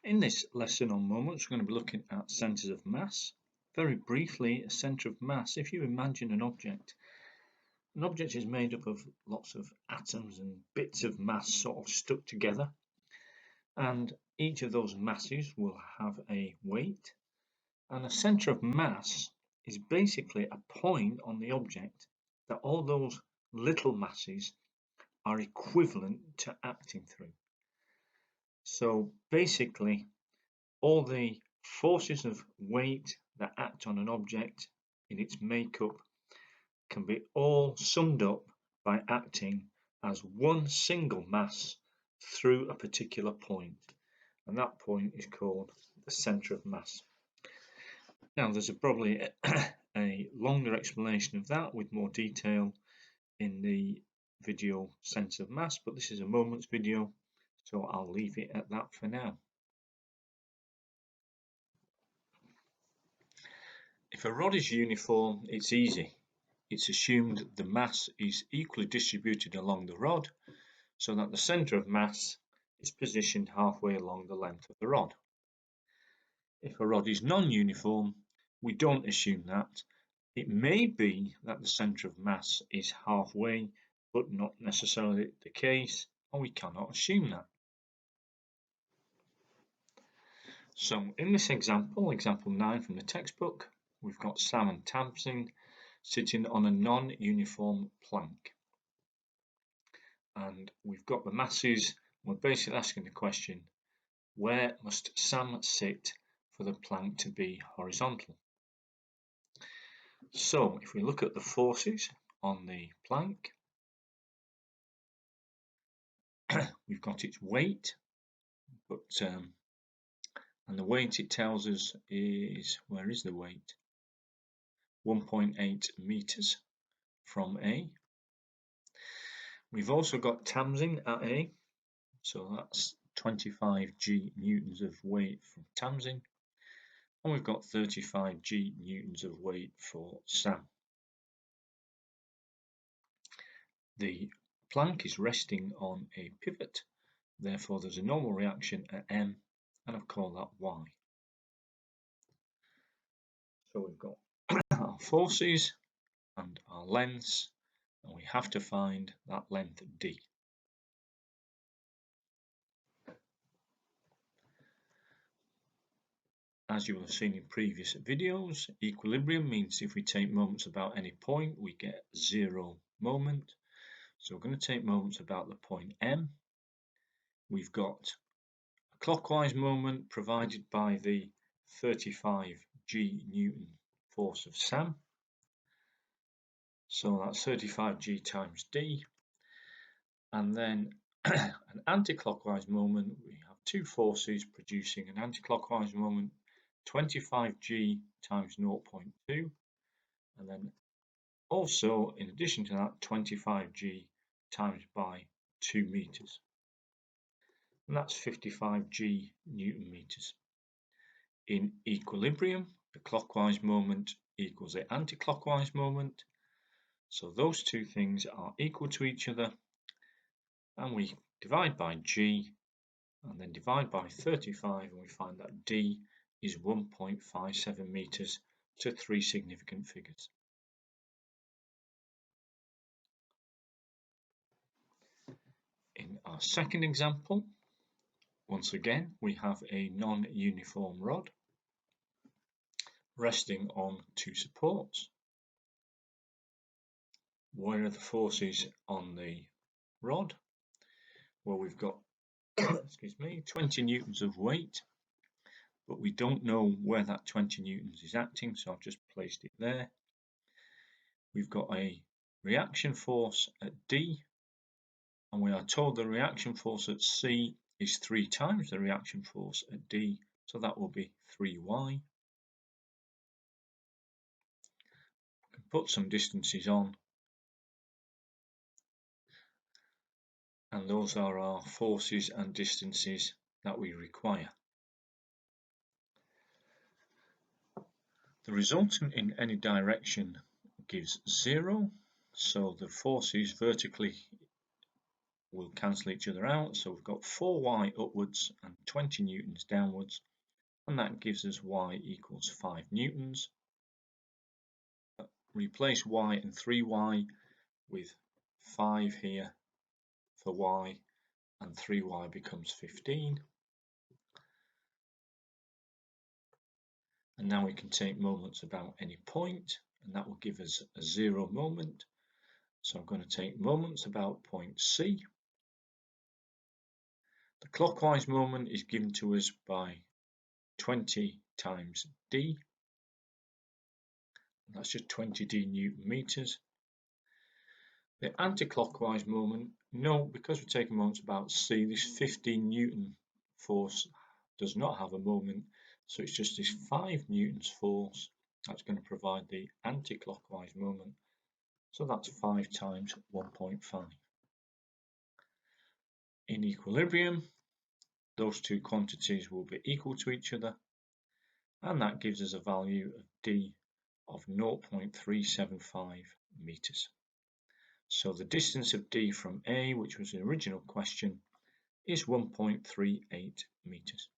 In this lesson on moments, we're going to be looking at centres of mass. Very briefly, a centre of mass, if you imagine an object is made up of lots of atoms and bits of mass sort of stuck together, and each of those masses will have a weight, and a centre of mass is basically a point on the object that all those little masses are equivalent to acting through. So basically, all the forces of weight that act on an object in its makeup can be all summed up by acting as one single mass through a particular point, and that point is called the centre of mass. Now there's probably a longer explanation of that with more detail in the video centre of mass, but this is a moments video, so I'll leave it at that for now. If a rod is uniform, it's easy. It's assumed the mass is equally distributed along the rod, so that the centre of mass is positioned halfway along the length of the rod. If a rod is non-uniform, we don't assume that. It may be that the centre of mass is halfway, but not necessarily the case, and we cannot assume that. So in this example, example 9 from the textbook, we've got Sam and Tamsin sitting on a non-uniform plank. And we've got the masses. We're basically asking the question, where must Sam sit for the plank to be horizontal? So if we look at the forces on the plank, we've got its weight, but and the weight it tells us is, where is the weight? 1.8 meters from A. We've also got Tamsin at A, so that's 25 G newtons of weight from Tamsin, and we've got 35 G newtons of weight for Sam. The plank is resting on a pivot, therefore there's a normal reaction at M, and I've called that Y. So we've got our forces and our lengths, and we have to find that length D. As you will have seen in previous videos, equilibrium means if we take moments about any point, we get 0 moment. So we're going to take moments about the point M. We've got a clockwise moment provided by the 35 G Newton force of Sam. So that's 35 G times D. And then an anti-clockwise moment, we have two forces producing an anti-clockwise moment, 25 G times 0.2, and then also in addition to that 25 G times by 2 meters, and that's 55 G Newton meters. In equilibrium, the clockwise moment equals the anti-clockwise moment, so those two things are equal to each other, and we divide by G and then divide by 35, and we find that D is 1.57 meters to 3 significant figures. In our second example, once again, we have a non-uniform rod resting on two supports. Where are the forces on the rod? Well, we've got 20 newtons of weight, but we don't know where that 20 newtons is acting, so I've just placed it there. We've got a reaction force at D, and we are told the reaction force at C is 3 times the reaction force at D, so that will be 3y. We can put some distances on, and those are our forces and distances that we require. The resultant in any direction gives 0, so the forces vertically will cancel each other out. So we've got 4y upwards and 20 newtons downwards, and that gives us y equals 5 newtons. Replace y and 3y with 5 here for y, and 3y becomes 15. And now we can take moments about any point, and that will give us a 0 moment. So I'm going to take moments about point C. The clockwise moment is given to us by 20 times d. That's just 20d Newton meters. The anti-clockwise moment, no, because we're taking moments about C, this 15 Newton force does not have a moment, so it's just this 5 Newtons force that's going to provide the anti-clockwise moment. So that's 5 times 1.5. In equilibrium, those two quantities will be equal to each other, and that gives us a value of d of 0.375 meters. So the distance of D from A, which was the original question, is 1.38 meters.